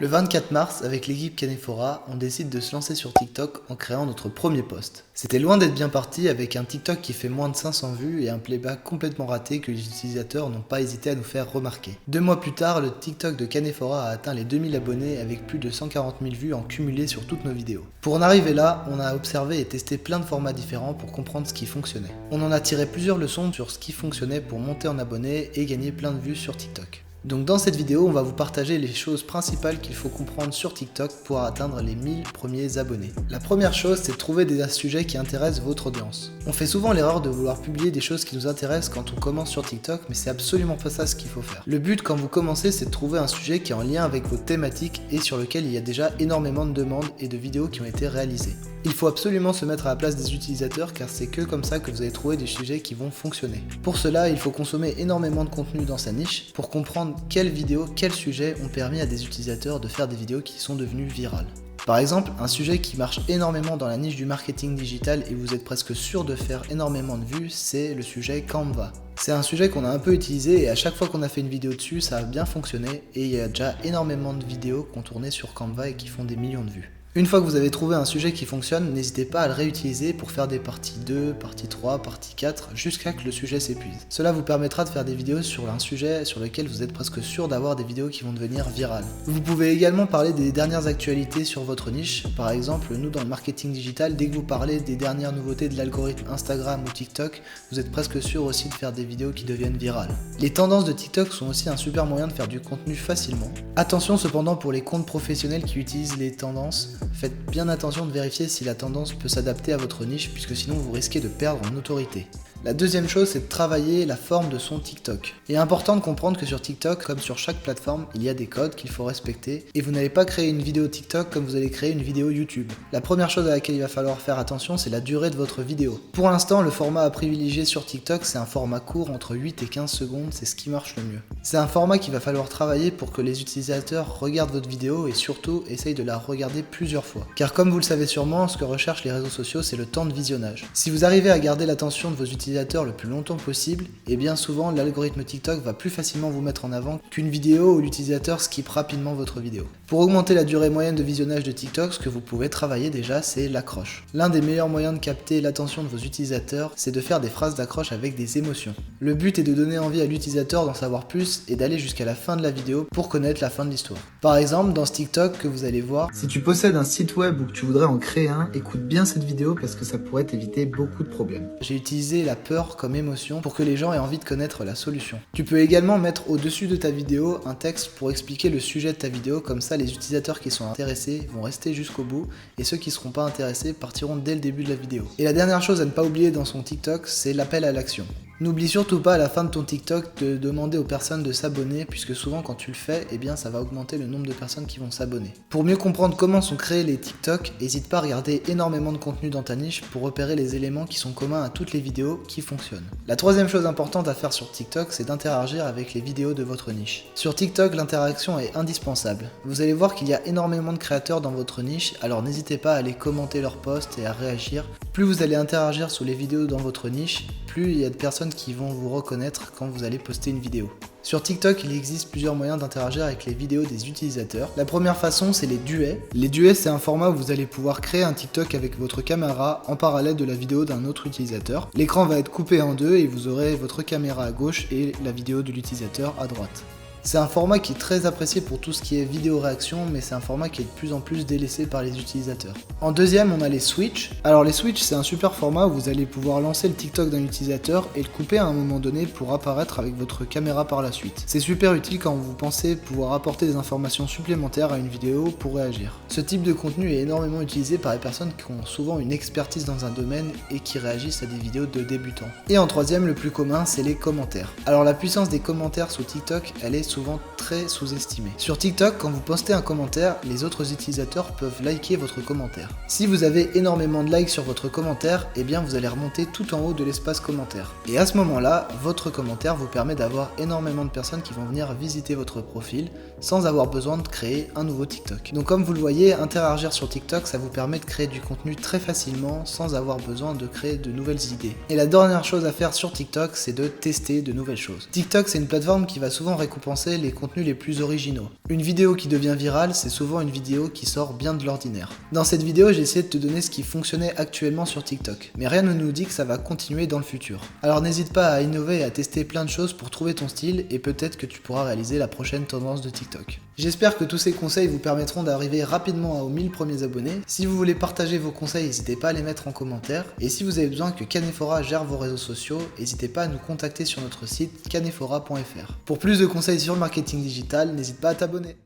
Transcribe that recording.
Le 24 mars, avec l'équipe Canephora, on décide de se lancer sur TikTok en créant notre premier post. C'était loin d'être bien parti avec un TikTok qui fait moins de 500 vues et un playback complètement raté que les utilisateurs n'ont pas hésité à nous faire remarquer. 2 mois plus tard, le TikTok de Canephora a atteint les 2000 abonnés avec plus de 140 000 vues en cumulé sur toutes nos vidéos. Pour en arriver là, on a observé et testé plein de formats différents pour comprendre ce qui fonctionnait. On en a tiré plusieurs leçons sur ce qui fonctionnait pour monter en abonnés et gagner plein de vues sur TikTok. Donc dans cette vidéo, on va vous partager les choses principales qu'il faut comprendre sur TikTok pour atteindre les 1000 premiers abonnés. La première chose, c'est de trouver des sujets qui intéressent votre audience. On fait souvent l'erreur de vouloir publier des choses qui nous intéressent quand on commence sur TikTok, mais c'est absolument pas ça ce qu'il faut faire. Le but quand vous commencez, c'est de trouver un sujet qui est en lien avec votre thématique et sur lequel il y a déjà énormément de demandes et de vidéos qui ont été réalisées. Il faut absolument se mettre à la place des utilisateurs car c'est que comme ça que vous allez trouver des sujets qui vont fonctionner. Pour cela, il faut consommer énormément de contenu dans sa niche pour comprendre quelles vidéos, quels sujets ont permis à des utilisateurs de faire des vidéos qui sont devenues virales. Par exemple, un sujet qui marche énormément dans la niche du marketing digital et vous êtes presque sûr de faire énormément de vues, c'est le sujet Canva. C'est un sujet qu'on a un peu utilisé et à chaque fois qu'on a fait une vidéo dessus, ça a bien fonctionné et il y a déjà énormément de vidéos qu'on tournait sur Canva et qui font des millions de vues. Une fois que vous avez trouvé un sujet qui fonctionne, n'hésitez pas à le réutiliser pour faire des parties 2, partie 3, partie 4, jusqu'à que le sujet s'épuise. Cela vous permettra de faire des vidéos sur un sujet sur lequel vous êtes presque sûr d'avoir des vidéos qui vont devenir virales. Vous pouvez également parler des dernières actualités sur votre niche. Par exemple, nous dans le marketing digital, dès que vous parlez des dernières nouveautés de l'algorithme Instagram ou TikTok, vous êtes presque sûr aussi de faire des vidéos qui deviennent virales. Les tendances de TikTok sont aussi un super moyen de faire du contenu facilement. Attention cependant pour les comptes professionnels qui utilisent les tendances. Faites bien attention de vérifier si la tendance peut s'adapter à votre niche puisque sinon vous risquez de perdre en autorité. La deuxième chose, c'est de travailler la forme de son TikTok. Il est important de comprendre que sur TikTok, comme sur chaque plateforme, il y a des codes qu'il faut respecter et vous n'allez pas créer une vidéo TikTok comme vous allez créer une vidéo YouTube. La première chose à laquelle il va falloir faire attention, c'est la durée de votre vidéo. Pour l'instant, le format à privilégier sur TikTok, c'est un format court entre 8 et 15 secondes, c'est ce qui marche le mieux. C'est un format qu'il va falloir travailler pour que les utilisateurs regardent votre vidéo et surtout essayent de la regarder plusieurs fois. Car comme vous le savez sûrement, ce que recherchent les réseaux sociaux, c'est le temps de visionnage. Si vous arrivez à garder l'attention de vos utilisateurs le plus longtemps possible, et bien souvent l'algorithme TikTok va plus facilement vous mettre en avant qu'une vidéo où l'utilisateur skip rapidement votre vidéo. Pour augmenter la durée moyenne de visionnage de TikTok, ce que vous pouvez travailler déjà, c'est l'accroche. L'un des meilleurs moyens de capter l'attention de vos utilisateurs, c'est de faire des phrases d'accroche avec des émotions. Le but est de donner envie à l'utilisateur d'en savoir plus et d'aller jusqu'à la fin de la vidéo pour connaître la fin de l'histoire. Par exemple, dans ce TikTok que vous allez voir, si tu possèdes un site web ou que tu voudrais en créer un, écoute bien cette vidéo parce que ça pourrait t'éviter beaucoup de problèmes. J'ai utilisé la peur comme émotion pour que les gens aient envie de connaître la solution. Tu peux également mettre au-dessus de ta vidéo un texte pour expliquer le sujet de ta vidéo, comme ça les utilisateurs qui sont intéressés vont rester jusqu'au bout et ceux qui ne seront pas intéressés partiront dès le début de la vidéo. Et la dernière chose à ne pas oublier dans son TikTok, c'est l'appel à l'action. N'oublie surtout pas à la fin de ton TikTok de demander aux personnes de s'abonner puisque souvent quand tu le fais, eh bien ça va augmenter le nombre de personnes qui vont s'abonner. Pour mieux comprendre comment sont créés les TikTok, n'hésite pas à regarder énormément de contenu dans ta niche pour repérer les éléments qui sont communs à toutes les vidéos qui fonctionnent. La troisième chose importante à faire sur TikTok, c'est d'interagir avec les vidéos de votre niche. Sur TikTok, l'interaction est indispensable. Vous allez voir qu'il y a énormément de créateurs dans votre niche, alors n'hésitez pas à aller commenter leurs posts et à réagir. Plus vous allez interagir sous les vidéos dans votre niche, plus il y a de personnes qui vont vous reconnaître quand vous allez poster une vidéo. Sur TikTok, il existe plusieurs moyens d'interagir avec les vidéos des utilisateurs. La première façon, c'est les duets. Les duets, c'est un format où vous allez pouvoir créer un TikTok avec votre caméra en parallèle de la vidéo d'un autre utilisateur. L'écran va être coupé en deux et vous aurez votre caméra à gauche et la vidéo de l'utilisateur à droite. C'est un format qui est très apprécié pour tout ce qui est vidéo réaction, mais c'est un format qui est de plus en plus délaissé par les utilisateurs. En deuxième, on a les switch. Alors les switch, c'est un super format où vous allez pouvoir lancer le TikTok d'un utilisateur et le couper à un moment donné pour apparaître avec votre caméra par la suite. C'est super utile quand vous pensez pouvoir apporter des informations supplémentaires à une vidéo pour réagir. Ce type de contenu est énormément utilisé par les personnes qui ont souvent une expertise dans un domaine et qui réagissent à des vidéos de débutants. Et en troisième, le plus commun, c'est les commentaires. Alors la puissance des commentaires sous TikTok, elle est souvent très sous-estimé. Sur TikTok, quand vous postez un commentaire, les autres utilisateurs peuvent liker votre commentaire. Si vous avez énormément de likes sur votre commentaire, eh bien vous allez remonter tout en haut de l'espace commentaire. Et à ce moment-là, votre commentaire vous permet d'avoir énormément de personnes qui vont venir visiter votre profil sans avoir besoin de créer un nouveau TikTok. Donc comme vous le voyez, interagir sur TikTok, ça vous permet de créer du contenu très facilement sans avoir besoin de créer de nouvelles idées. Et la dernière chose à faire sur TikTok, c'est de tester de nouvelles choses. TikTok, c'est une plateforme qui va souvent récompenser penser les contenus les plus originaux. Une vidéo qui devient virale, c'est souvent une vidéo qui sort bien de l'ordinaire. Dans cette vidéo, j'ai essayé de te donner ce qui fonctionnait actuellement sur TikTok, mais rien ne nous dit que ça va continuer dans le futur. Alors n'hésite pas à innover et à tester plein de choses pour trouver ton style et peut-être que tu pourras réaliser la prochaine tendance de TikTok. J'espère que tous ces conseils vous permettront d'arriver rapidement aux 1000 premiers abonnés. Si vous voulez partager vos conseils, n'hésitez pas à les mettre en commentaire. Et si vous avez besoin que Canefora gère vos réseaux sociaux, n'hésitez pas à nous contacter sur notre site canefora.fr. Pour plus de conseils sur le marketing digital, n'hésite pas à t'abonner.